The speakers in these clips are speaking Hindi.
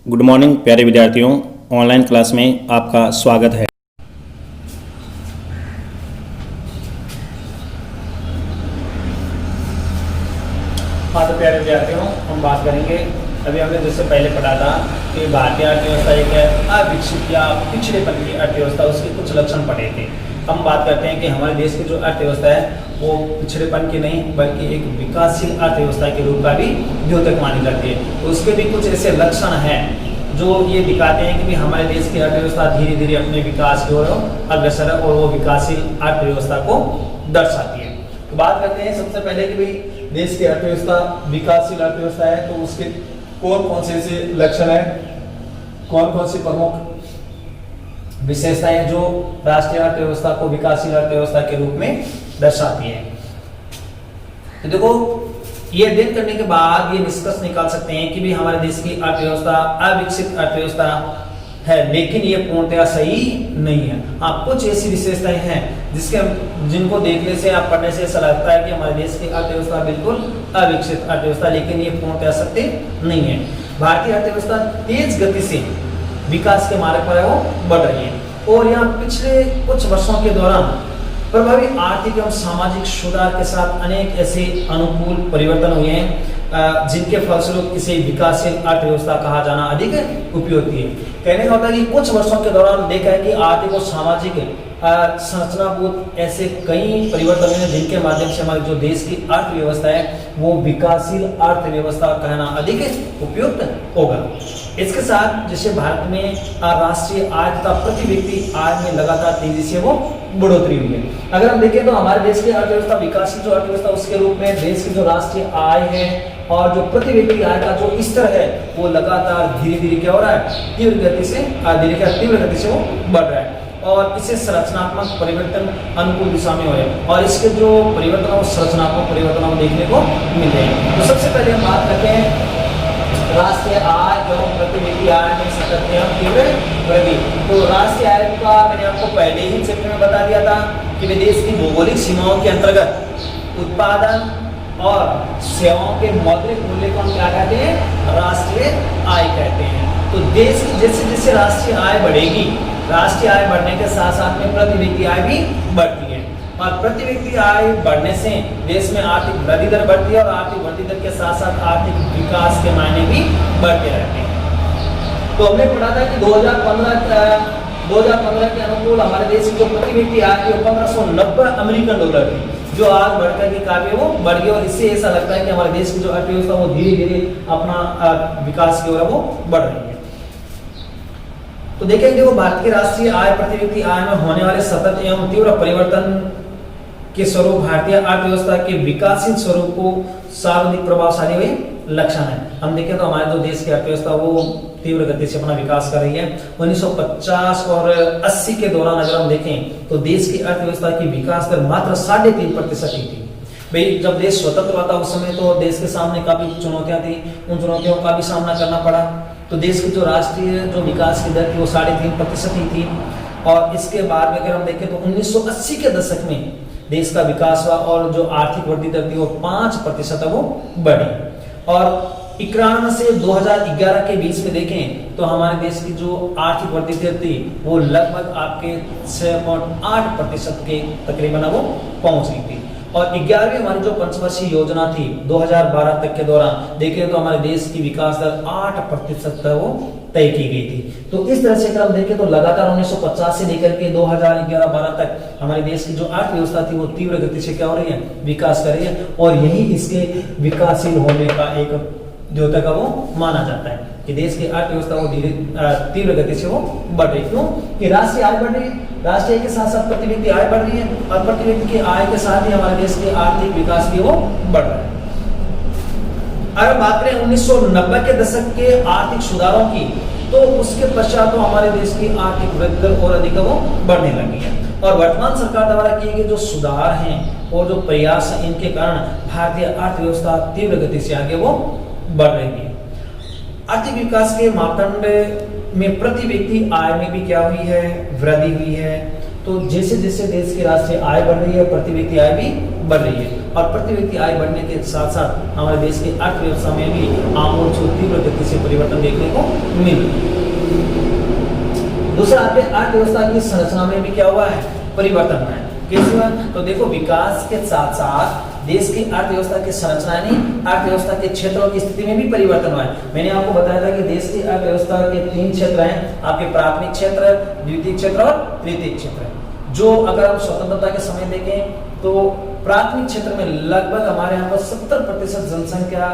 गुड मॉर्निंग प्यारे विद्यार्थियों, ऑनलाइन क्लास में आपका स्वागत है। हाँ तो प्यारे विद्यार्थियों, हम बात करेंगे, अभी हमने जिससे पहले पढ़ा था कि भारतीय अर्थव्यवस्था एक है अविकसित या पिछड़ेपन की अर्थव्यवस्था, उसके कुछ लक्षण पढ़े थे। हम बात करते हैं कि हमारे देश की जो अर्थव्यवस्था है वो पिछड़ेपन की नहीं बल्कि एक विकासशील अर्थव्यवस्था के रूप में भी द्योतक मानी जाती है। तो उसके भी कुछ ऐसे लक्षण हैं जो ये दिखाते हैं कि भी हमारे देश की अर्थव्यवस्था धीरे धीरे अपने विकास की ओर अग्रसर है और वो विकासशील अर्थव्यवस्था को दर्शाती है। तो बात करते हैं सबसे पहले कि भाई देश की अर्थव्यवस्था विकासशील अर्थव्यवस्था है तो उसके कौन कौन से ऐसे लक्षण है, कौन कौन सी प्रमुख विशेषताएं जो राष्ट्रीय अर्थव्यवस्था को विकासशील अर्थव्यवस्था के रूप में दर्शाती है। तो देखो, ये अध्ययन करने के बाद ये निष्कर्ष निकाल सकते हैं कि भी हमारे देश की अर्थव्यवस्था अविकसित अर्थव्यवस्था है, लेकिन ये पूर्णतया सही नहीं है। हाँ, कुछ ऐसी विशेषताएं हैं जिनको देखने से आप पढ़ने से ऐसा लगता है कि हमारे देश की अर्थव्यवस्था बिल्कुल अविकसित अर्थव्यवस्था, लेकिन ये पूर्णतया सत्य नहीं है। भारतीय अर्थव्यवस्था तेज गति से विकास के मार्ग पर है, वो बढ़ रही है और यहाँ पिछले कुछ वर्षों के दौरान प्रभावी आर्थिक एवं सामाजिक सुधार के साथ अनेक ऐसे अनुकूल परिवर्तन हुए हैं जिनके फलस्वरूप इसे विकासशील अर्थव्यवस्था कहा जाना अधिक उपयोगी है। कहने का होता है कि कुछ वर्षों के दौरान देखा है कि आर्थिक और सामाजिक संरचनाभूत ऐसे कई परिवर्तन हैं जिनके माध्यम से हमारे जो देश की अर्थव्यवस्था है वो विकासशील अर्थव्यवस्था कहना अधिक उपयुक्त होगा। इसके साथ जैसे भारत में राष्ट्रीय आय तथा प्रति व्यक्ति आय में लगातार तेजी से वो बढ़ोतरी हुई है। अगर हम देखें तो हमारे देश की अर्थव्यवस्था विकासशील जो अर्थव्यवस्था उसके रूप में देश की जो राष्ट्रीय आय है और जो प्रति व्यक्ति आय का जो स्तर है वो लगातार धीरे धीरे क्या हो रहा है, तीव्र गति से वो बढ़ रहा है और इसे संरचनात्मक परिवर्तन अनुकूल दिशा में हो रहे हैं और इसके जो परिवर्तन और संरचनात्मक परिवर्तन हम देखने को मिल रहे हैं। तो सबसे पहले हम बात करते हैं राष्ट्रीय आय एवं प्रति व्यक्ति आय में सातत्य एवं तीव्र वृद्धि। तो राष्ट्रीय आय का मैंने आपको पहले ही चैप्टर में बता दिया था कि देश की भौगोलिक सीमाओं के अंतर्गत उत्पादन और सेवाओं के मौद्रिक मूल्य को हम क्या कहते हैं, राष्ट्रीय आय कहते हैं। तो देश की जैसे जैसे राष्ट्रीय आय बढ़ेगी, राष्ट्रीय आय बढ़ने के साथ साथ में प्रति व्यक्ति आय भी बढ़ती है और प्रति व्यक्ति आय बढ़ने से देश में आर्थिक वृद्धि दर बढ़ती है और आर्थिक वृद्धि दर के साथ साथ आर्थिक विकास के मायने भी बढ़ते रहते हैं। तो हमने पढ़ा था कि 2015 के अनुकूल हमारे देश की जो प्रति व्यक्ति आय थी 1590 अमेरिकन डॉलर थी, जो आज बढ़कर के काफी वो बढ़ गई और इससे ऐसा लगता है कि हमारे देश की जो अर्थव्यवस्था वो धीरे धीरे अपना विकास की ओर वो बढ़ रही है। तो देखेंगे वो भारत की राष्ट्रीय आय प्रति व्यक्ति आय में होने वाले सतत एवं तीव्र परिवर्तन के स्वरूप भारतीय अर्थव्यवस्था के विकासशील स्वरूप को सर्वाधिक प्रभावशाली हुए लक्षण है। हम देखें तो हमारे जो देश की अर्थव्यवस्था वो तीव्र गति से अपना विकास कर रही है। 1950 और 80 के दौरान अगर हम देखें तो देश की अर्थव्यवस्था की विकास दर मात्र 3.5% ही थी। भाई जब देश स्वतंत्र हुआ था उस समय तो देश के सामने काफी चुनौतियां थी, उन चुनौतियों का भी सामना करना पड़ा। तो देश की जो राष्ट्रीय जो विकास की दर थी वो 3.5% ही थी और इसके बाद में अगर हम देखें तो 1980 के दशक में देश का विकास हुआ और जो आर्थिक वृद्धि दर थी वो 5% वो बढ़ी और 91 से 2011 के बीच में देखें तो हमारे देश की जो आर्थिक वृद्धि दर थी वो लगभग आपके 6.8% के तकरीबन वो पहुंच गई थी और 11वीं हमारी जो पंचवर्षीय योजना थी 2012 तक के दौरान देखें तो हमारे देश की विकास दर 8% तक वो तय की गई थी। तो इस तरह से अगर हम देखें तो लगातार 1950 से लेकर के 2011-12 तक हमारे देश की जो अर्थव्यवस्था थी वो तीव्र गति से क्या हो रही है, विकास कर रही है और यही इसके विकासशील होने का एक द्योतक वो माना जाता है कि देश की अर्थव्यवस्था वो तीव्र गति से वो बढ़ रही है। क्यों कि राष्ट्रीय आय बढ़ रही है, राष्ट्रीय के साथ साथ प्रति व्यक्ति आय बढ़ रही है और प्रति व्यक्ति की आय के साथ ही हमारे देश के आर्थिक विकास भी वो बढ़ रहा है। अगर बात करें 1990 के दशक के आर्थिक सुधारों की तो उसके पश्चात तो हमारे देश की आर्थिक वृद्धि दर और अधिक वो बढ़ने लगी है और वर्तमान सरकार द्वारा किए गए जो सुधार हैं और जो प्रयास हैं इनके कारण भारतीय अर्थव्यवस्था तीव्र गति से आगे वो बढ़ रही है। आर्थिक विकास के मापदंड में प्रति व्यक्ति आय में भी क्या हुई है, वृद्धि हुई है। तो जैसे जैसे देश की राष्ट्रीय आय बढ़ रही है प्रति व्यक्ति आय भी बढ़ रही है और प्रति व्यक्ति आय बढ़ने के साथ साथ हमारे देश की अर्थव्यवस्था में भी आमूल तीव्र गति से परिवर्तन देखने को मिल रहा है। दूसरा, आपके अर्थव्यवस्था की संरचना में भी क्या हुआ है, परिवर्तन हुआ है। कैसे हुआ? तो देखो, विकास के साथ साथ देश की अर्थव्यवस्था की संरचना यानी अर्थव्यवस्था के क्षेत्रों की स्थिति में भी परिवर्तन हुआ है। मैंने आपको बताया था कि देश की अर्थव्यवस्था के 3 क्षेत्र हैं, आपके प्राथमिक क्षेत्र, द्वितीय क्षेत्र और तृतीय क्षेत्र। जो अगर हम स्वतंत्रता के समय देखें तो प्राथमिक क्षेत्र में लगभग हमारे यहाँ पर 70% जनसंख्या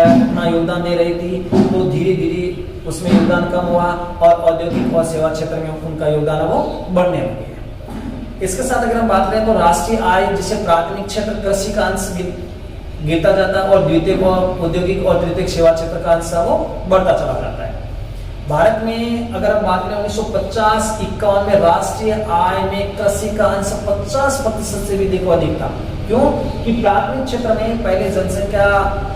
अपना योगदान दे रही थी, तो धीरे धीरे उसमें योगदान कम हुआ और औद्योगिक और सेवा क्षेत्र में उनका योगदान वो बढ़ने लगे। इसके साथ अगर हम बात करें तो राष्ट्रीय आय, जिसे प्राथमिक क्षेत्र कृषि का अंश गिरता जाता है और द्वितीय को औद्योगिक और तृतीय सेवा क्षेत्र का अंश वो बढ़ता चला जाता है। भारत में अगर हम बात करें 1950-51 में राष्ट्रीय आय में कृषि का अंश 50% से भी देखो अधिक था। क्यों? कि प्राथमिक क्षेत्र में पहले जनसंख्या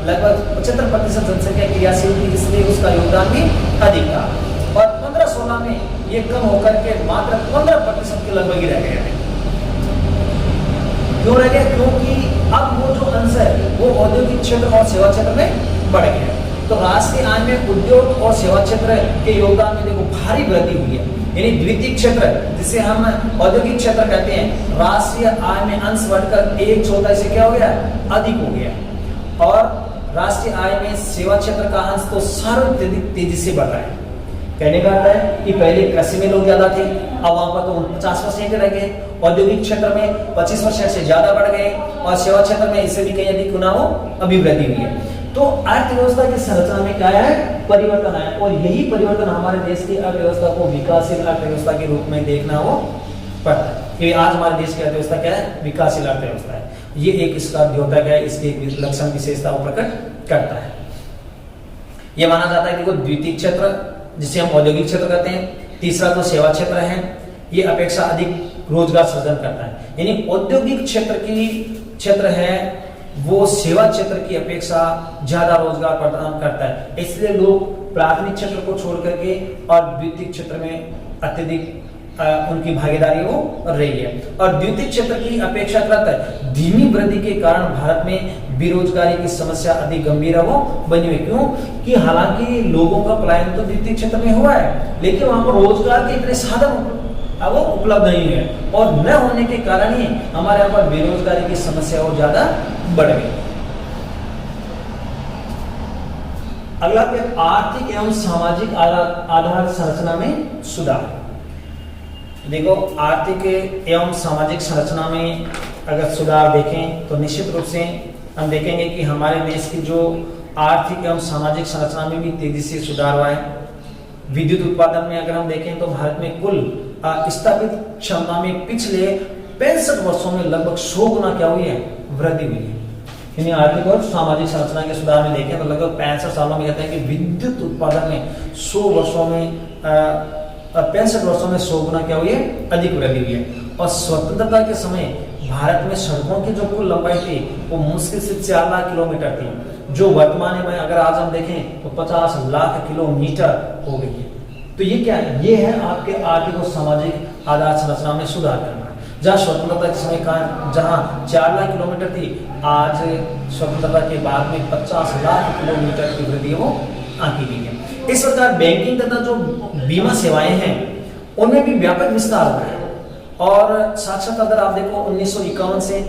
लगभग 75% जनसंख्या क्रियाशील थी, इसलिए उसका योगदान भी अधिक था। और 15-16 में ये कम होकर के मात्र 15% के लगभग ही रह गया है। क्यों रह गया? क्योंकि अब वो जो अंश है वो औद्योगिक क्षेत्र और सेवा क्षेत्र में बढ़ गया। तो राष्ट्रीय आय में उद्योग और सेवा क्षेत्र के योगदान में देखो भारी वृद्धि हुई है। यानी द्वितीय क्षेत्र, जिसे हम औद्योगिक क्षेत्र कहते हैं, राष्ट्रीय आय में अंश बढ़कर 1/4 से क्या हो गया, अधिक हो गया। और राष्ट्रीय आय में सेवा क्षेत्र का अंश तो सर्वाधिक तेजी से बढ़ रहा है। कहने का अर्थ है कि पहले कृषि में लोग ज्यादा थे, अब वहां पर तो 50% रह गए, औद्योगिक क्षेत्र में 25% से ज्यादा बढ़ गए और सेवा क्षेत्र में इससे भी कहीं अधिक गुना हो अभिवृद्धि हुई है। तो अर्थव्यवस्था की संरचना में क्या है, परिवर्तन आया। और यही परिवर्तन हमारे देश की अर्थव्यवस्था को विकासशील अर्थव्यवस्था के रूप में देखना हो पड़ता है। कि आज हमारे देश की अर्थव्यवस्था क्या है, विकासशील अर्थव्यवस्था है। ये एक इसका द्योतक है, इसकी एक लक्षण विशेषता को प्रकट करता है। ये माना जाता है कि द्वितीय क्षेत्र, जिसे हम औद्योगिक क्षेत्र कहते हैं, तीसरा तो सेवा क्षेत्र है, ये अपेक्षा अधिक रोजगार सृजन करता है। यानी औद्योगिक क्षेत्र है वो सेवा क्षेत्र की अपेक्षा ज्यादा रोजगार प्रदान करता है, इसलिए लोग प्राथमिक क्षेत्र को छोड़ करके और द्वितीय क्षेत्र में अत्यधिक उनकी भागीदारी हो रही है। और द्वितीय क्षेत्र की अपेक्षाकृत धीमी वृद्धि के कारण भारत में बेरोजगारी की समस्या अधिक गंभीर हो बनी हुई। क्यों? कि हालांकि लोगों का पलायन तो द्वितीय क्षेत्र में हुआ है, लेकिन वहां पर रोजगार के इतने साधन वो उपलब्ध नहीं है, और न होने के कारण ही हमारे यहाँ पर बेरोजगारी की समस्या और ज्यादा बढ़ गई। अगला, आर्थिक एवं सामाजिक आधार संरचना में सुधार। देखो, आर्थिक एवं सामाजिक संरचना में अगर सुधार देखें तो निश्चित रूप से हम देखेंगे कि हमारे देश की जो आर्थिक एवं सामाजिक संरचना में भी तेजी से सुधार हुआ है। विद्युत उत्पादन में अगर हम देखें तो भारत में कुल स्थापित क्षमता में पिछले 65 वर्षों में लगभग 100 गुना क्या हुई है, वृद्धि हुई है। यानी आर्थिक और सामाजिक संरचना के सुधार में देखें तो लगभग 65 सालों में कहते हैं कि विद्युत उत्पादन में 100 वर्षों में 65 वर्षों में 100 गुना क्या हुई है, अधिक वृद्धि हुई है। और स्वतंत्रता के समय भारत में सड़कों की जो कुल लंबाई थी वो मुश्किल से 4 लाख किलोमीटर थी, जो वर्तमान में अगर आज हम देखें तो 50 लाख किलोमीटर हो गई है। तो ये क्या है? ये है आपके आर्थिक और सामाजिक आधार संरचना में सुधार करना। जहाँ स्वतंत्रता के समय का जहाँ 4 लाख किलोमीटर थी, आज स्वतंत्रता के बाद में 50 लाख किलोमीटर की वृद्धि वो आंकी गई है। इस प्रकार बैंकिंग तथा जो बीमा सेवाएं हैं उनमें भी व्यापक विस्तार हुआ है। और साथ साथ अगर आप देखो 1951 से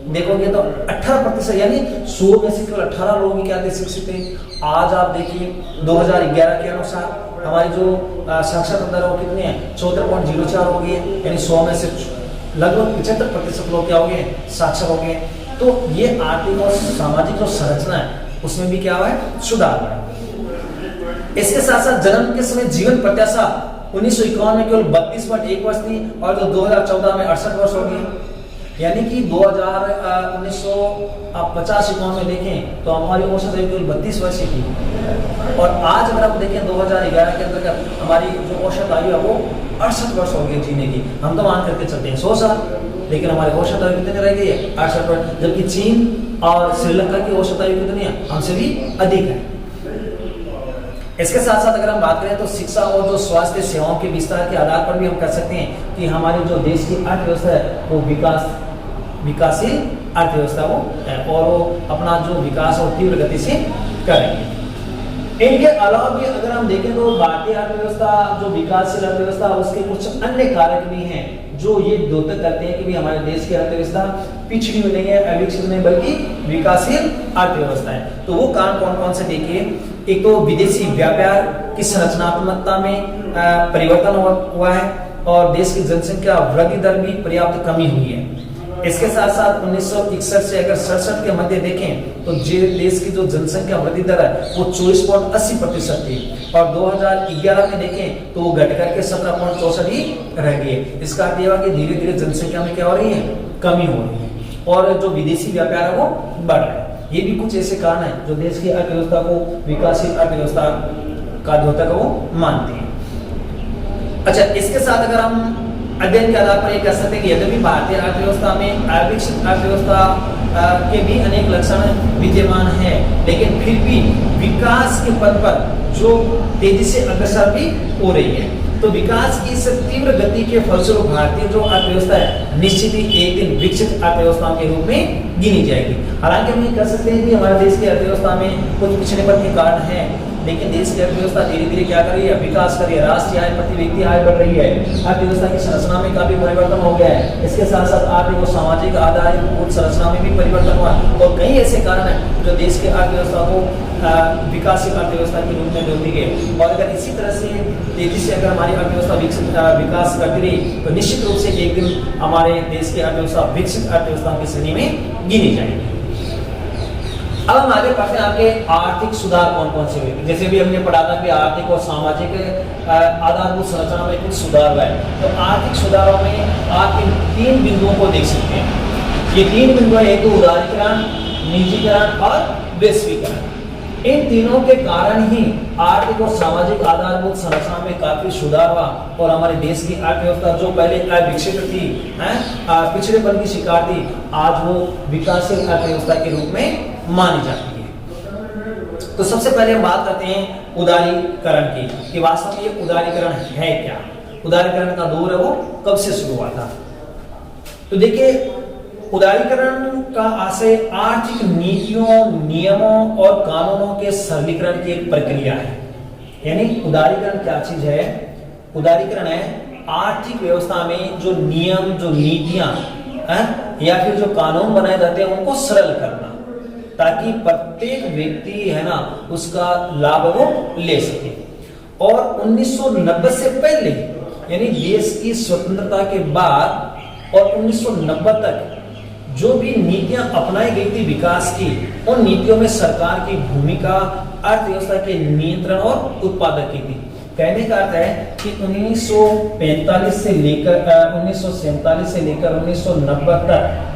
देखोगे तो 18% यानी 100 में से केवल 18 लोग ही क्या थे, शिक्षित थे। आज आप देखिए 2011 के अनुसार हमारी जो साक्षरता दर वो कितनी है, 74.04 हो गई है। यानी 100 में से लगभग 75% लोग क्या हो गए, साक्षर हो गए। तो ये आर्थिक और सामाजिक जो संरचना है उसमें भी क्या हुआ है, सुधार हुआ है। इसके साथ साथ जन्म के समय जीवन प्रत्याशा 1951 में केवल 32.1 वर्ष थी और जो 2014 में 68 वर्ष हो गई। यानी कि 1950-51 में देखें तो हमारी औसत आयु केवल 32 वर्ष की थी, और आज अगर आप देखें 2011 के अंतर्गत हमारी जो औसत आयु है वो 68 वर्ष हो गई जीने की। हम तो मान करके चलते हैं 100 साल, लेकिन हमारी औसत आयु कितनी रह गई है, 68 वर्ष। जबकि चीन और श्रीलंका की औसत आयु कितनी है, हमसे भी अधिक है। इसके साथ साथ अगर हम बात करें तो शिक्षा और जो स्वास्थ्य सेवाओं के विस्तार के आधार पर भी हम कह सकते हैं कि हमारे जो देश की अर्थव्यवस्था है वो विकासशील अर्थव्यवस्था वो है और वो अपना जो विकास और तीव्र गति से करेंगे। इनके अलावा भी अगर हम देखें तो भारतीय अर्थव्यवस्था जो विकासशील अर्थव्यवस्था उसके कुछ अन्य कारक भी हैं जो ये द्योतक करते हैं कि भी हमारे देश की अर्थव्यवस्था पिछड़ी हुई नहीं है, अविकसित नहीं, बल्कि विकासशील अर्थव्यवस्था है। तो वो कारण कौन कौन से देखिए, एक तो विदेशी व्यापार की संरचनात्मकता में परिवर्तन हुआ है और देश की जनसंख्या वृद्धि दर भी पर्याप्त कमी हुई है। इसके साथ साथ 1961 से अगर 67 के मध्य देखें तो देश की जो जनसंख्या वृद्धि दर है वो 24.80% थी और 2011 में देखें तो वो घट करके 17.64 ही रह गई है। इसका अर्थ यह कि धीरे धीरे जनसंख्या में क्या हो रही है, कमी हो रही है और जो विदेशी व्यापार है वो बढ़ रहा है। ये भी कुछ ऐसे कारण है जो देश की अर्थव्यवस्था को विकासशील अर्थव्यवस्था का द्योतक वो मानते हैं। अच्छा, इसके साथ अगर हम अध्ययन के आधार पर यह कह सकते हैं कि यद्यपि भारतीय अर्थव्यवस्था में अविकसित अर्थव्यवस्था के भी अनेक लक्षण विद्यमान हैं, लेकिन फिर भी विकास के पथ पर जो तेजी से अग्रसर भी हो रही है। तो विकास की इस तीव्र गति के फलस्वरूप भारतीय जो अर्थव्यवस्था है निश्चित ही एक दिन विकसित अर्थव्यवस्था के रूप में गिनी जाएगी। हालांकि हम ये कह सकते हैं कि हमारे देश की अर्थव्यवस्था में कुछ पिछड़ेपन के कारण है, लेकिन देश की अर्थव्यवस्था धीरे धीरे क्या कर रही है, विकास कर रही है। राष्ट्रीय आय प्रति व्यक्ति आय बढ़ रही है, अर्थव्यवस्था की संरचना में काफी परिवर्तन हो गया है। इसके साथ साथ आर्थिक और सामाजिक आधारित संरचना में भी परिवर्तन हुआ और कई ऐसे कारण हैं जो देश की अर्थव्यवस्था को विकासशील अर्थव्यवस्था के रूप में जोड़ती गई। और अगर इसी तरह से तेजी से अगर हमारी अर्थव्यवस्था विकास करती रही तो निश्चित रूप से एक दिन हमारे देश की अर्थव्यवस्था विकसित अर्थव्यवस्था की श्रेणी में गिनी जाएगी। अब हम आगे पढ़ते हैं आपके आर्थिक सुधार कौन कौन से हुए। जैसे भी हमने पढ़ा था कि आर्थिक और सामाजिक आधारभूत संरचना में कुछ सुधार हुआ है। तो आर्थिक सुधारों में आप इन 3 बिंदुओं को देख सकते हैं। ये 3 बिंदु है, एक तो उदारीकरण, निजीकरण और वैश्वीकरण। इन तीनों के कारण ही आर्थिक और सामाजिक आधारभूत संरचना में काफी सुधार हुआ और हमारे देश की अर्थव्यवस्था जो पहले अविकसित थी, पिछड़ेपन की शिकार थी, आज वो विकासशील अर्थव्यवस्था के रूप में मानी जाती है। तो सबसे पहले हम बात करते हैं उदारीकरण की कि वास्तव में ये उदारीकरण है क्या, उदारीकरण का दौर है वो कब से शुरू हुआ था। तो देखिए, उदारीकरण का आशय आर्थिक नीतियों, नियमों और कानूनों के सरलीकरण की एक प्रक्रिया है। यानी उदारीकरण क्या चीज है, उदारीकरण है आर्थिक व्यवस्था में जो नियम, जो नीतियां या फिर जो कानून बनाए जाते हैं उनको सरल करना, ताकि प्रत्येक व्यक्ति है ना उसका लाभ वो ले सके। और 1990 से पहले यानी देश की स्वतंत्रता के बाद और 1990 तक जो भी नीतियां अपनाई गई थी विकास की, उन नीतियों में सरकार की भूमिका अर्थव्यवस्था के नियंत्रण और उत्पादक की थी। कहने का अर्थ है कि 1945 से लेकर 1947 से लेकर 1990 तक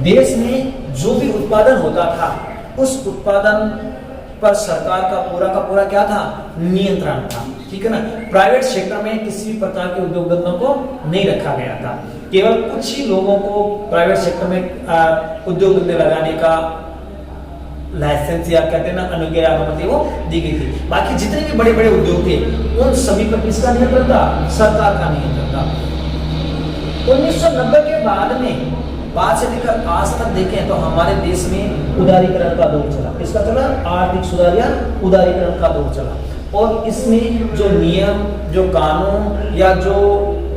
देश में जो भी उत्पादन होता था उस उत्पादन पर सरकार का पूरा क्या था, नियंत्रण था। ठीक है ना। प्राइवेट सेक्टर में किसी भी प्रकार के उद्योग धंधों को नहीं रखा गया था। केवल कुछ ही लोगों को प्राइवेट सेक्टर में उद्योग धंधे लगाने का लाइसेंस या कहते हैं ना अनुज्ञा वो दी गई थी। बाकी जितने भी बड़े बड़े उद्योग थे उन सभी पर किसका नियंत्रण था, सरकार का नियंत्रण था। 1990 के बाद में बाद से लेकर आज तक देखें तो हमारे देश में उदारीकरण का दौर चला। किसका चला, आर्थिक सुधार या उदारीकरण का दौर चला। और इसमें जो नियम, जो कानून या जो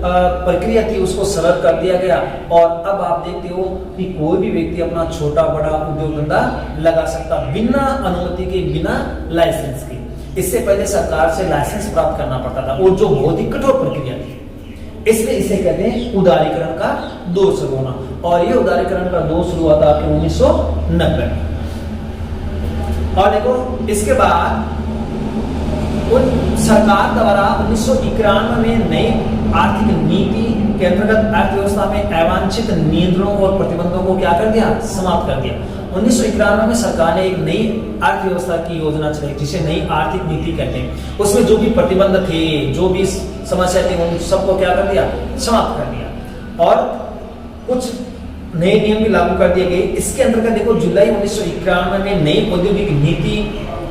प्रक्रिया थी उसको सरल कर दिया गया। और अब आप देखते हो कि कोई भी व्यक्ति अपना छोटा बड़ा उद्योग धंधा लगा सकता बिना अनुमति के, बिना लाइसेंस के। इससे पहले सरकार से लाइसेंस प्राप्त करना पड़ता था और जो बहुत ही कठोर प्रक्रिया थी। इसलिए इसे कहते हैं उदारीकरण का दौर शुरू होना। और ये उदारीकरण का दौर शुरू हुआ था आपके 1990 में। और देखो इसके बाद सरकार द्वारा 1991 में नई आर्थिक नीति के अंतर्गत अर्थव्यवस्था में अवांछित नियंत्रणों और प्रतिबंधों को क्या कर दिया, समाप्त कर दिया। 1991 में सरकार ने एक नई अर्थव्यवस्था की योजना चलाई जिसे नई आर्थिक नीति कहते हैं। उसमें जो भी प्रतिबंध थे, जो भी समस्या थी, उन सबको क्या कर दिया, समाप्त कर दिया। और कुछ नए नियम भी लागू कर दिए गए। इसके अंतर्गत देखो जुलाई 1991 में नई औद्योगिक नीति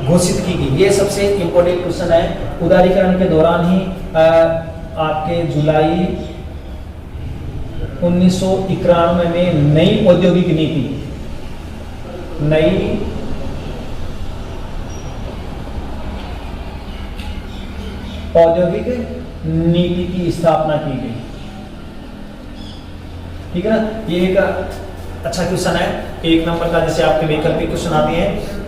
घोषित की गई। ये सबसे इंपॉर्टेंट क्वेश्चन है। उदारीकरण के दौरान ही आपके जुलाई 1991 में नई औद्योगिक नीति, नई औद्योगिक नीति की स्थापना की गई। ठीक है ना, ये एक अच्छा क्वेश्चन है, 1 नंबर का, जैसे आपके वैकल्पिक क्वेश्चन आते हैं।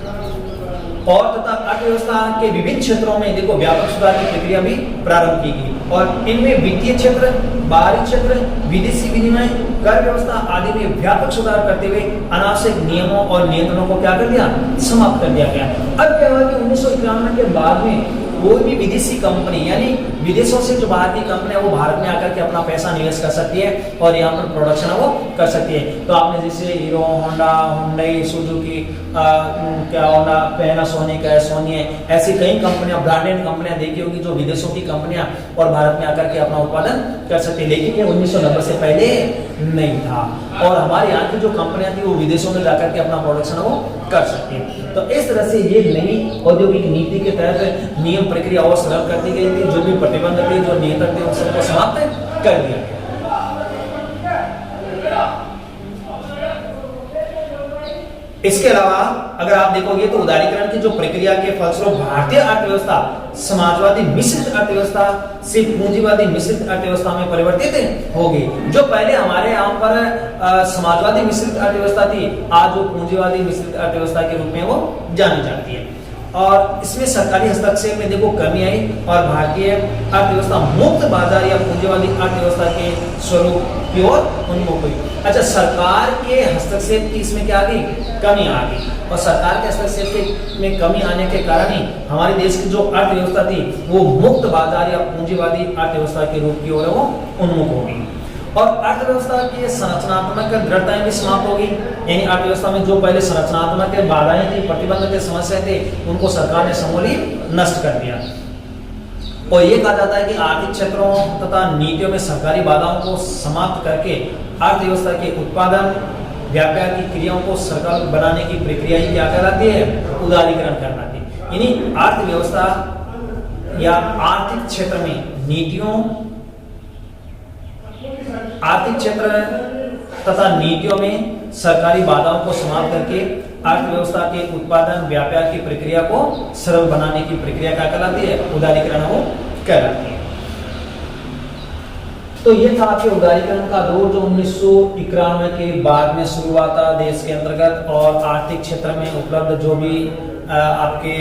और तथा अर्थव्यवस्था के विभिन्न क्षेत्रों में देखो व्यापक सुधार की प्रक्रिया भी प्रारंभ की गई, और इनमें वित्तीय क्षेत्र, बाहरी क्षेत्र, विदेशी विनिमय, कर व्यवस्था आदि में व्यापक सुधार करते हुए अनावश्यक नियमों और नियंत्रणों को क्या कर दिया, समाप्त कर दिया गया। अब क्या हुआ कि 1991 के बाद में कोई भी विदेशी कंपनी, यानी विदेशों से जो बाहर की कंपनी है वो भारत में आकर के अपना पैसा निवेश कर सकती है और यहाँ पर प्रोडक्शन है वो कर सकती है। तो आपने जैसे हीरो, होंडा, हुंडई, सुजुकी, क्या होंडा, पैनासोनिक है, सोनी है, ऐसी कई कंपनियां, ब्रांडेड कंपनियां देखी होगी जो विदेशों की कंपनियां और भारत में आकर के अपना उत्पादन कर सकती है। लेकिन ये 1990 से पहले नहीं था, और हमारे यहाँ की जो कंपनियां थी वो विदेशों में जाकर के अपना प्रोडक्शन वो कर सकती है। तो इस तरह से ये नई औद्योगिक नीति के तहत नियम प्रक्रिया और सरल कर दी गई थी, जो भी प्रतिबंध थे, जो नियंत्रण थे, उन सबको समाप्त कर दिया गया। इसके अलावा अगर आप देखोगे तो उदारीकरण की जो प्रक्रिया के फलस्वरूप भारतीय अर्थव्यवस्था समाजवादी मिश्रित अर्थव्यवस्था से पूंजीवादी मिश्रित अर्थव्यवस्था में परिवर्तित होगी। जो पहले हमारे यहाँ पर समाजवादी मिश्रित अर्थव्यवस्था थी, आज वो पूंजीवादी मिश्रित अर्थव्यवस्था के रूप में वो जानी जाती है। और इसमें सरकारी हस्तक्षेप में देखो कमी आई और भारतीय अर्थव्यवस्था मुक्त बाजार या पूंजीवादी अर्थव्यवस्था के स्वरूप की ओर उन्मुख हुई। अच्छा, सरकार के हस्तक्षेप की इसमें क्या आ गई, कमी आ गई, और सरकार के हस्तक्षेप में कमी आने के कारण ही हमारे देश की जो अर्थव्यवस्था थी वो मुक्त बाजार या पूंजीवादी अर्थव्यवस्था के रूप की ओर वो उन्मुख हो गई, और अर्थव्यवस्था की संरचनात्मक दृढ़ताएं भी समाप्त हो गई। यानी अर्थव्यवस्था में जो पहले संरचनात्मक बाधाएं थी, प्रतिबंध थे, समस्या थे, उनको सरकार ने समूली नष्ट कर दिया। और ये कहा जाता है कि आर्थिक क्षेत्रों तथा नीतियों में सरकारी बाधाओं को समाप्त करके अर्थव्यवस्था के उत्पादन, व्यापार की क्रियाओं को सरल बनाने की प्रक्रिया ही क्या कहलाती है, उदारीकरण कहलाती है। यानी अर्थव्यवस्था या आर्थिक क्षेत्र में नीतियों, आर्थिक क्षेत्र तथा नीतियों में सरकारी बाधाओं को समाप्त करके अर्थव्यवस्था के उत्पादन, व्यापार की प्रक्रिया को सरल बनाने की प्रक्रिया क्या कहलाती है, उदारीकरण वो कहलाती है। तो ये था आपके उदारीकरण का दौर जो 1991 के बाद में शुरू हुआ था देश के अंतर्गत, और आर्थिक क्षेत्र में उपलब्ध जो भी आपके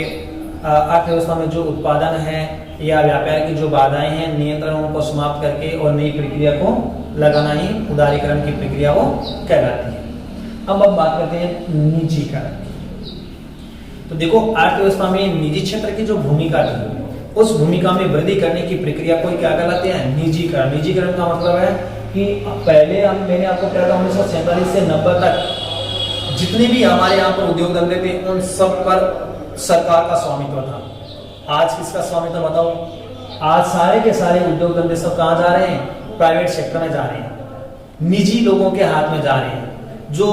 अर्थव्यवस्था में जो उत्पादन है या व्यापार की जो बाधाएं हैं, नियंत्रणों को समाप्त करके और नई प्रक्रिया को लगाना ही उदारीकरण की प्रक्रिया वो कहलाती है। अब बात करते हैं निजीकरण की। तो देखो अर्थव्यवस्था में निजी क्षेत्र की जो भूमिका थी, उस भूमिका में वृद्धि करने की प्रक्रिया को क्या कहलाते हैं, निजीकरण। निजीकरण का मतलब है कि पहले मैंने आपको कहा था 1947 से 90 तक जितने भी हमारे यहाँ पर उद्योग धंधे थे उन सब पर सरकार का स्वामित्व था। आज किसका स्वामित्व बताओ, आज सारे के सारे उद्योग धंधे सब कहाँ जा रहे हैं, प्राइवेट सेक्टर में जा रहे हैं, निजी लोगों के हाथ में जा रहे हैं। जो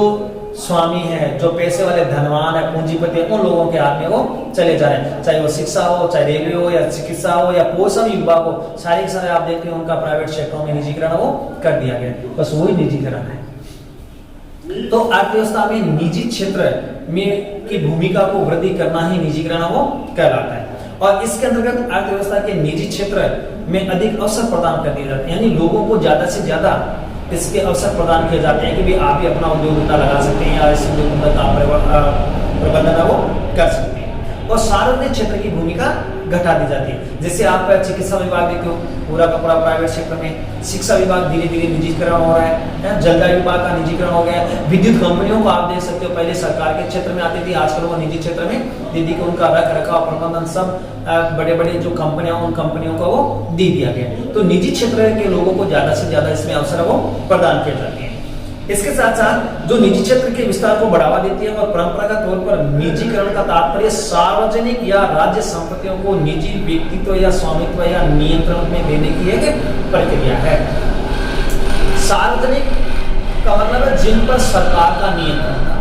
स्वामी है, जो पैसे वाले धनवान है, पूंजीपति है, उन लोगों के हाथ में वो चले जा रहे हैं। चाहे वो शिक्षा हो, चाहे रेलवे हो, या चिकित्सा हो, या कोई सा भी विभाग हो, सारे के सारे आप देखते हैं उनका प्राइवेट सेक्टरों में निजीकरण वो कर दिया गया। बस वही निजीकरण है। तो अर्थव्यवस्था में निजी क्षेत्र में की भूमिका को वृद्धि करना ही निजीकरण वो कहलाता है। और इसके अंतर्गत अर्थव्यवस्था के निजी क्षेत्र में अधिक अवसर प्रदान कर दिए जाते हैं, यानी लोगों को ज्यादा से ज्यादा इसके अवसर प्रदान किए जाते हैं कि भी आप भी अपना उद्योग धंधा लगा सकते हैं या इस उद्योग धंधा का प्रबंधन वो कर सकते हैं। और सार्वजनिक क्षेत्र की भूमिका घटा दी जाती है। जैसे आप चिकित्सा विभाग देखते हो, पूरा का पूरा प्राइवेट सेक्टर में, शिक्षा विभाग धीरे धीरे निजीकरण हो रहा है, जलवायु विभाग का निजीकरण हो गया है, विद्युत कंपनियों को आप देख सकते हो, पहले सरकार के क्षेत्र में आती थी, आजकल वो निजी क्षेत्र में दीदी को उनका रख रखाव प्रबंधन सब बड़े बड़े जो कंपनियां, उन कंपनियों को वो दे दिया गया। तो निजी क्षेत्र के लोगों को ज्यादा से ज्यादा इसमें अवसर वो प्रदान किए जाते हैं। इसके साथ साथ जो निजी क्षेत्र के विस्तार को बढ़ावा देती है और परंपरागत तौर पर निजीकरण का तात्पर्य सार्वजनिक या राज्य संपत्तियों को निजी व्यक्तित्व या स्वामित्व या नियंत्रण में देने की एक प्रक्रिया है। सार्वजनिक का मतलब है जिन पर सरकार का नियंत्रण था।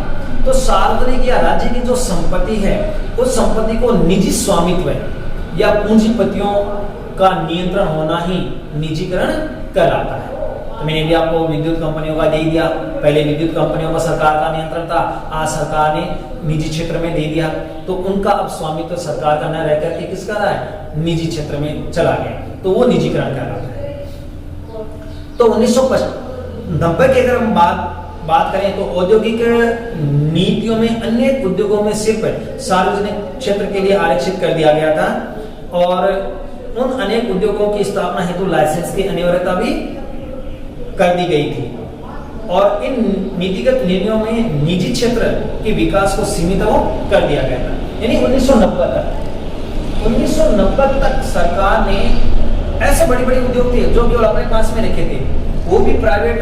तो सार्वजनिक या राज्य की जो संपत्ति है, उस संपत्ति को निजी स्वामित्व या पूंजीपतियों का नियंत्रण होना ही निजीकरण कहलाता है। मैंने भी आपको विद्युत कंपनियों का दे दिया। पहले विद्युत कंपनियों पर सरकार का नियंत्रण था, आज सरकार ने निजी क्षेत्र में दे दिया, तो उनका अब स्वामित्व सरकार का न रह करके किसका रहा है, निजी क्षेत्र में चला गया, तो वो निजीकरण कहलाता है। तो 1990 की अगर हम बात करें तो औद्योगिक नीतियों में अन्य उद्योगों में सिर्फ सार्वजनिक क्षेत्र के लिए आरक्षित कर दिया गया था, और उन अनेक उद्योगों की स्थापना हेतु लाइसेंस की अनिवार्यता भी कर दी गई थी, और इन नीतिगत निर्णयों में निजी क्षेत्र के विकास को सीमित कर दिया गया था। यानी 1990 तक सरकार ने ऐसे बड़े बड़े उद्योग थे जो केवल अपने पास में रखे थे, वो भी प्राइवेट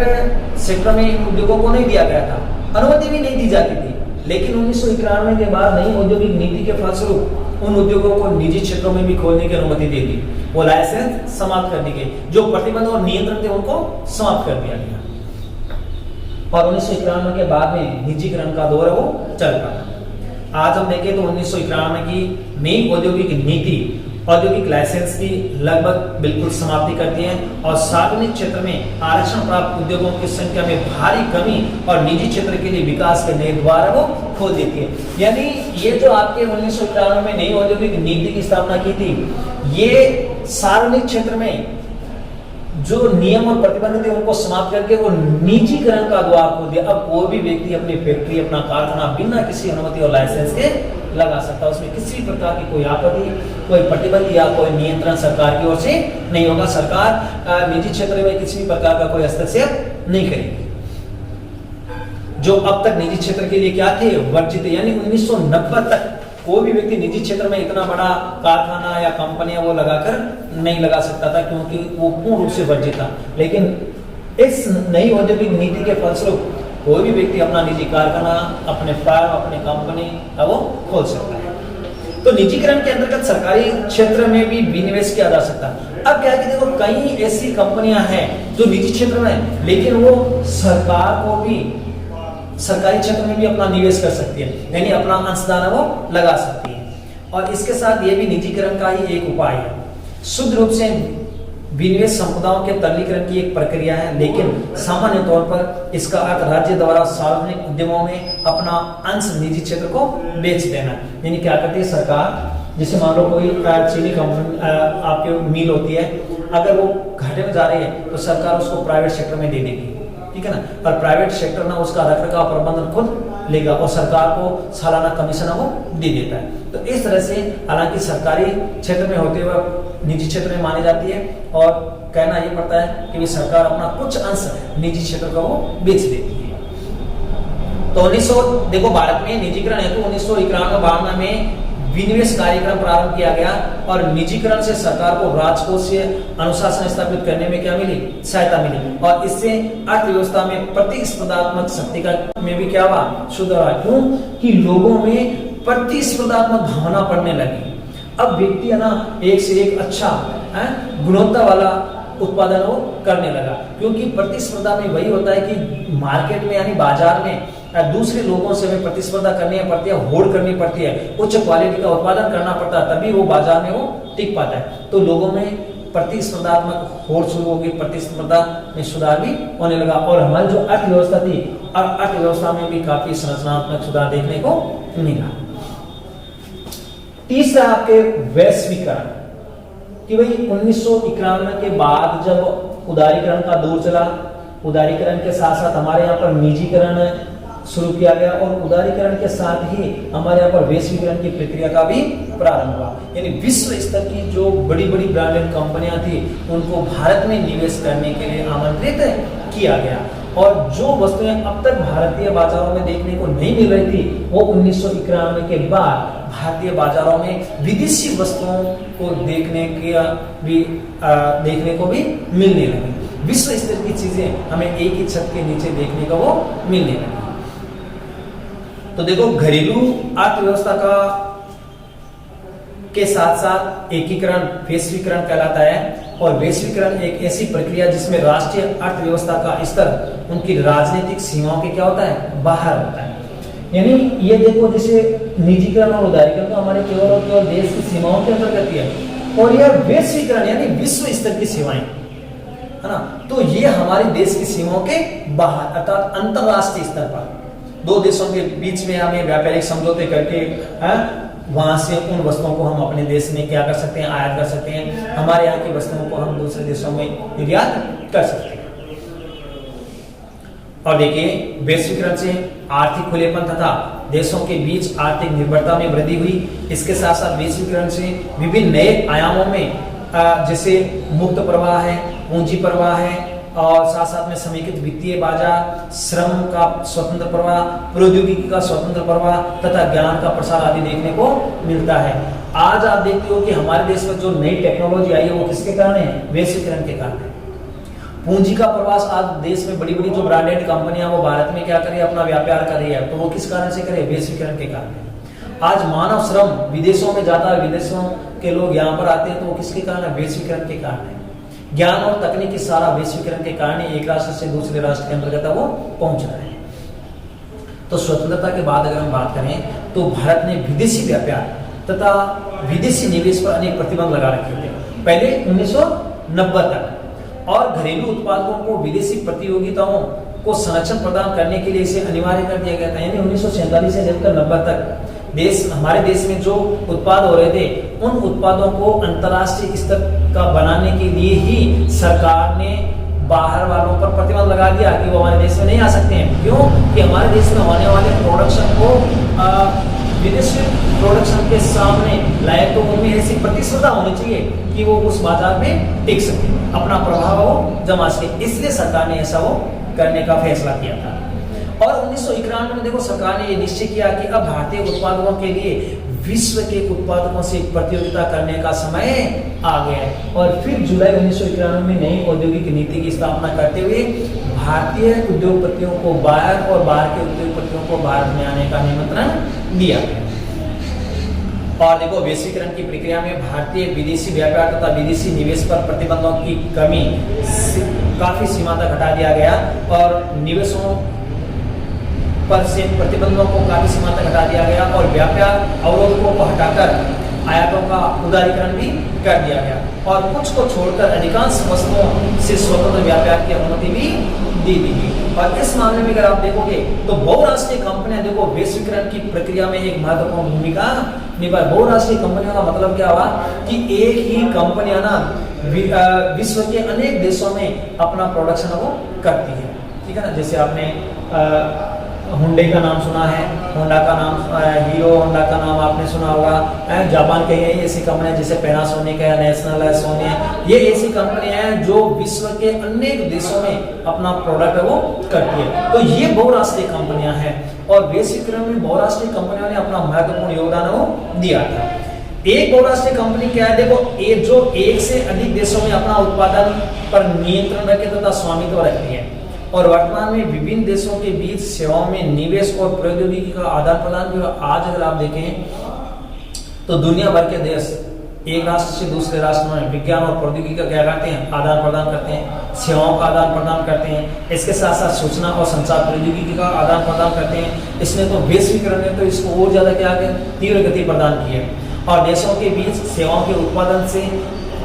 सेक्टर में इन उद्योगों को नहीं दिया गया था, अनुमति भी नहीं दी जाती थी। लेकिन 1991 के बाद नई औद्योगिक नीति के फलस्वरूप उन उद्योगों को निजी क्षेत्रों में भी खोलने की अनुमति दे दी, वो लाइसेंस समाप्त कर दी गई, जो प्रतिबंध और नियंत्रण थे उनको समाप्त कर दिया गया, और 1991 के बाद में निजीकरण का दौर वो चल पड़ा। आज हम देखें तो 1991 की नई औद्योगिक नीति औद्योगिक लाइसेंस की लगभग बिल्कुल समाप्ति करती है, और सार्वजनिक क्षेत्र में आरक्षण प्राप्त उद्योगों की संख्या में भारी कमी और निजी क्षेत्र के लिए विकास के नए द्वार वो खोल देती है। यानी ये जो आपके 1991 में नई औद्योगिक नीति की स्थापना की थी, ये सार्वजनिक क्षेत्र में जो नियम और प्रतिबंध थे उनको समाप्त करके वो निजीकरण का द्वार खोल दिया। अब कोई भी व्यक्ति अपनी फैक्ट्री, अपना कारखाना बिना किसी अनुमति और लाइसेंस के लगा सकता है, उसमें किसी भी प्रकार की कोई आपत्ति, कोई प्रतिबंध या कोई नियंत्रण सरकार की ओर से नहीं होगा। सरकार निजी क्षेत्र में किसी भी प्रकार का कोई हस्तक्षेप नहीं करेगी, जो अब तक निजी क्षेत्र के लिए क्या थे, वर्जित। यानी 1990 तक कोई भी व्यक्ति निजी क्षेत्र में इतना बड़ा कारखाना या कंपनियां वो लगाकर नहीं लगा सकता था, क्योंकि वो पूर्ण रूप से वर्जित था। लेकिन इस नई औद्योगिक नीति के फलस्वरूप कोई भी व्यक्ति अपना निजी कारखाना, अपने फार्म, अपने कंपनी का वो खोल सकता है। तो निजीकरण के अंतर्गत सरकारी क्षेत्र में भी विनिवेश किया जा सकता है। अब क्या है कि देखो, कई ऐसी कंपनियां हैं जो निजी क्षेत्र में है, लेकिन वो सरकार को भी सरकारी क्षेत्र में भी अपना निवेश कर सकती है, यानी अपना अंशदान वो लगा सकती है। और इसके साथ ये भी निजीकरण का ही एक उपाय है। शुद्ध रूप से विनिवेश संपदाओं के तरलीकरण की एक प्रक्रिया है, लेकिन सामान्य तौर पर इसका अर्थ राज्य द्वारा सार्वजनिक उद्यमों में अपना अंश निजी क्षेत्र को बेच देना। यानी क्या करती है सरकार, जैसे मान लो कोई चीनी कंपनी आपके मिल होती है, अगर वो घाटे में जा रही है तो सरकार उसको प्राइवेट सेक्टर में दे देगी, ठीक है ना। और प्राइवेट सेक्टर ना उसका रखरखाव प्रबंधन खुद लेगा और सरकार को सालाना कमीशन वो दे देता है। तो इस तरह से हालांकि सरकारी क्षेत्र में होते हुए निजी क्षेत्र में मानी जाती है, और कहना ये पड़ता है कि सरकार अपना कुछ अंश निजी क्षेत्र का वो बेच देती है। तो 1900 देखो, भारत में निजीकरण हेतु 1991-92 में विनिवेश कार्यक्रम प्रारंभ किया गया, और निजीकरण से सरकार को राजकोषीय अनुशासन स्थापित करने में क्या मिली, सहायता मिली, और इससे अर्थव्यवस्था में प्रतिस्पर्धात्मक शक्ति का में भी क्या हुआ, सुधार हुआ। क्यों कि लोगों में प्रतिस्पर्धात्मक भावना बढ़ने लगी। अब व्यक्ति है ना एक से एक अच्छा गुणवत्ता वाला उत्पादन वो करने लगा, क्योंकि प्रतिस्पर्धा में वही होता है कि मार्केट में यानी बाजार में दूसरे लोगों से हमें प्रतिस्पर्धा करनी पड़ती है, होड़ करनी पड़ती है, उच्च क्वालिटी का उत्पादन करना पड़ता है, तभी वो बाजार में वो टिक पाता है। तो लोगों में प्रतिस्पर्धात्मक होड़ शुरू होगी, प्रतिस्पर्धा में सुधार भी होने लगा, और हमारी जो अर्थव्यवस्था थी, अर्थव्यवस्था में भी काफी संरचनात्मक सुधार देखने को मिला। तीसरा आपके वैश्वीकरण, कि भाई 1991 के बाद जब उदारीकरण का दौर चला, उदारीकरण के साथ साथ हमारे यहाँ पर निजीकरण शुरू किया गया, और उदारीकरण के साथ ही हमारे यहाँ पर वैश्वीकरण की प्रक्रिया का भी प्रारंभ हुआ। यानी विश्व स्तर की जो बड़ी बड़ी ब्रांडेड कंपनियां थी उनको भारत में निवेश करने के लिए आमंत्रित किया गया, और जो वस्तुएं अब तक भारतीय बाजारों में देखने को नहीं मिल रही थी, वो 1991 के बाद भारतीय बाजारों में विदेशी वस्तुओं को देखने को भी मिलने लगी। विश्व स्तर की चीजें हमें एक ही छत के नीचे देखने को वो मिलने लगी। तो देखो, घरेलू अर्थव्यवस्था का के साथ साथ एकीकरण वैश्वीकरण कहलाता है, और वैश्वीकरण एक ऐसी प्रक्रिया जिसमें राष्ट्रीय अर्थव्यवस्था का स्तर उनकी राजनीतिक सीमाओं के क्या होता है, बाहर होता है। यानी ये देखो, जैसे निजीकरण और उदारीकरण तो हमारे केवल और केवल देश की सीमाओं के अंतर्गत है, और यह वैश्वीकरण यानी विश्व स्तर की सेवाएं, है ना। तो ये हमारे देश की सीमाओं के बाहर अर्थात अंतरराष्ट्रीय स्तर पर दो देशों के बीच में हमें व्यापारिक समझौते करके वहां से उन वस्तुओं को हम अपने देश में क्या कर सकते हैं, आयात कर सकते हैं, हमारे यहाँ की वस्तुओं को हम दूसरे देशों में निर्यात कर सकते हैं। और देखिए वैश्वीकरण से आर्थिक खुलेपन तथा देशों के बीच आर्थिक निर्भरता में वृद्धि हुई। इसके साथ साथ वैश्वीकरण से विभिन्न नए आयामों में जैसे मुक्त प्रवाह है, पूंजी प्रवाह है, और साथ साथ में समेकित वित्तीय बाजार, श्रम का स्वतंत्र प्रवाह, प्रौद्योगिकी का स्वतंत्र प्रवाह तथा ज्ञान का प्रसार आदि देखने को मिलता है। आज आप देखते हो कि हमारे देश में जो नई टेक्नोलॉजी आई है वो किसके कारण है, वैश्वीकरण के कारण है। पूंजी का प्रवास आज देश में बड़ी बड़ी जो ब्रांडेड कंपनियां वो भारत में क्या कर रही है, अपना व्यापार कर रही है, तो वो किस कारण से करे, वैश्वीकरण के कारण। आज मानव श्रम विदेशों में जाता है, विदेशों के लोग यहाँ पर आते हैं, तो वो किसके कारण है, वैश्वीकरण के कारण है। ज्ञान और तकनीकी सारा वैश्वीकरण के कारण एक राष्ट्र से दूसरे राष्ट्र के अंतर्गत वो पहुंच रहा है। तो स्वतंत्रता के बाद अगर हम बात करें तो भारत ने विदेशी व्यापार तथा विदेशी निवेश पर अनेक प्रतिबंध लगा रखे थे पहले 1990 तक, और घरेलू उत्पादकों को विदेशी प्रतियोगिताओं को संरक्षण प्रदान करने के लिए इसे अनिवार्य कर दिया गया था। यानी 1947 से लेकर 90 तक हमारे देश में जो उत्पाद हो रहे थे उन उत्पादों को अंतर्राष्ट्रीय स्तर का बनाने के लिए ही सरकार ने बाहर वालों पर प्रतिबंध लगा दिया कि वो हमारे देश में नहीं आ सकते हैं। क्यों कि हमारे देश में होने वाले प्रोडक्शन को विदेशी प्रोडक्शन के सामने लाए, तो उनमें ऐसी प्रतिस्पर्धा होनी चाहिए कि वो उस बाजार में टिक सके, अपना प्रभाव वो जमा सके। इसलिए सरकार ने ऐसा वो करने का फैसला किया था। और 1991 में देखो सरकार ने ये निश्चय किया कि अब भारतीय उत्पादकों के लिए विश्व के उत्पादकों से प्रतियोगिता करने का समय आ गया है। और फिर जुलाई 1991 में नई औद्योगिक नीति की स्थापना करते हुए भारतीय उद्योगपतियों को बाहर और बाहर के उद्योगपतियों को भारत में आने का निमंत्रण दिया। और देखो वैश्वीकरण की प्रक्रिया में भारतीय विदेशी व्यापार तथा विदेशी निवेश पर प्रतिबंधों की कमी काफी सीमा तक हटा दिया गया, और निवेशों पर से प्रतिबंधों को काफी सीमा तक हटा दिया गया, और व्यापार अवरोधों को हटाकर आयातों का उदारीकरण भी कर दिया गया, और कुछ को छोड़कर अधिकांश वस्तुओं से स्वतंत्र व्यापार की अनुमति भी दी गई। और इस मामले में अगर आप देखोगे तो बहुराष्ट्रीय कंपनियां देखो वैश्वीकरण की प्रक्रिया में एक महत्वपूर्ण भूमिका निभाई। बहुराष्ट्रीय कंपनियों का मतलब क्या हुआ कि एक ही कंपनियां ना विश्व के अनेक देशों में अपना प्रोडक्शन वो करती है, ठीक है ना। जैसे आपने हुंडई का नाम सुना है, होंडा का नाम, हीरो होंडा का नाम आपने सुना होगा। जापान के हैं ऐसी कंपनियां जैसे पैनासोनिक है, नेशनल है, सोनी है, ये ऐसी कंपनियां हैं जो विश्व के अनेक देशों में अपना प्रोडक्ट वो करती है। तो ये बहुराष्ट्रीय कंपनियां हैं, और वैश्वीकरण में बहुराष्ट्रीय कंपनियों ने अपना महत्वपूर्ण योगदान वो दिया था। एक बहुराष्ट्रीय कंपनी क्या है, देखो जो एक से अधिक देशों में अपना उत्पादन पर नियंत्रण रखे तथा स्वामित्व रखती है, और वर्तमान में विभिन्न देशों के बीच सेवाओं में निवेश और प्रौद्योगिकी का आदान प्रदान भी। आज अगर आप देखें तो दुनिया भर के देश एक राष्ट्र से दूसरे राष्ट्र में विज्ञान और प्रौद्योगिकी का क्या करते हैं, आदान प्रदान करते हैं, सेवाओं का आदान प्रदान करते हैं। इसके साथ साथ सूचना और संचार प्रौद्योगिकी का आदान प्रदान करते हैं। इसने तो वैश्वीकरण ने तो इसको और ज्यादा क्या तीव्र गति प्रदान की है, और देशों के बीच सेवाओं के उत्पादन से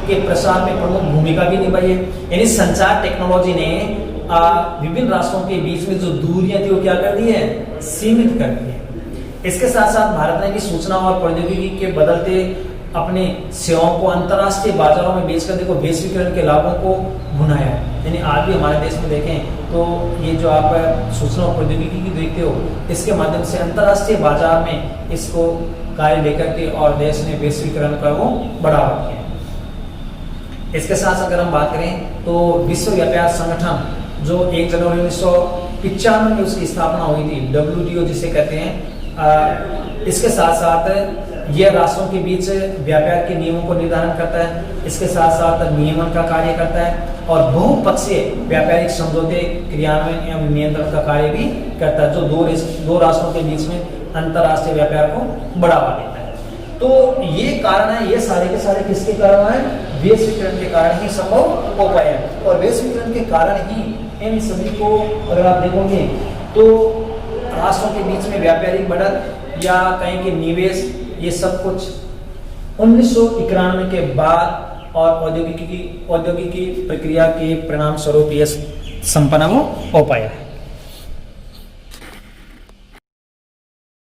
के प्रसार में प्रमुख भूमिका भी निभाई है। यानी संचार टेक्नोलॉजी ने विभिन्न राष्ट्रों के बीच में जो दूरियां थी वो क्या कर दी है, सीमित कर दी है। इसके साथ साथ भारत ने भी सूचना और प्रौद्योगिकी के बदलते अपने सेवाओं को अंतर्राष्ट्रीय बाजारों में बेचकर देखो वैश्वीकरण के लाभों को भुनाया है। यानी आज भी हमारे देश में देखें तो ये जो आप सूचना और प्रौद्योगिकी की देखते हो, इसके माध्यम से अंतर्राष्ट्रीय बाजार में इसको कार्य लेकर के और देश ने वैश्वीकरण का वो बढ़ावा दिया। इसके साथ अगर हम बात करें तो विश्व व्यापार संगठन जो 1 जनवरी 1995 में उसकी स्थापना हुई थी, WTO जिसे कहते हैं, इसके साथ साथ यह राष्ट्रों के बीच व्यापार के नियमों को निर्धारण करता है, इसके साथ साथ नियमन का कार्य करता है, और बहुपक्षीय व्यापारिक समझौते क्रियान्वयन एवं नियंत्रण का कार्य भी करता है, जो दो राष्ट्रों के बीच में अंतर्राष्ट्रीय व्यापार को बढ़ावा देता है। तो ये कारण है, ये सारे के सारे किसके कारण है, वैश्वीकरण के कारण ही संभव हो पाया, और वैश्वीकरण के कारण ही इन सभी को अगर आप देखोगे तो राष्ट्रों के बीच में व्यापारिक बढ़त या कहें कि निवेश, ये सब कुछ 1991 के बाद और औद्योगिकी प्रक्रिया के परिणाम स्वरूप ये संपन्न हो पाया है।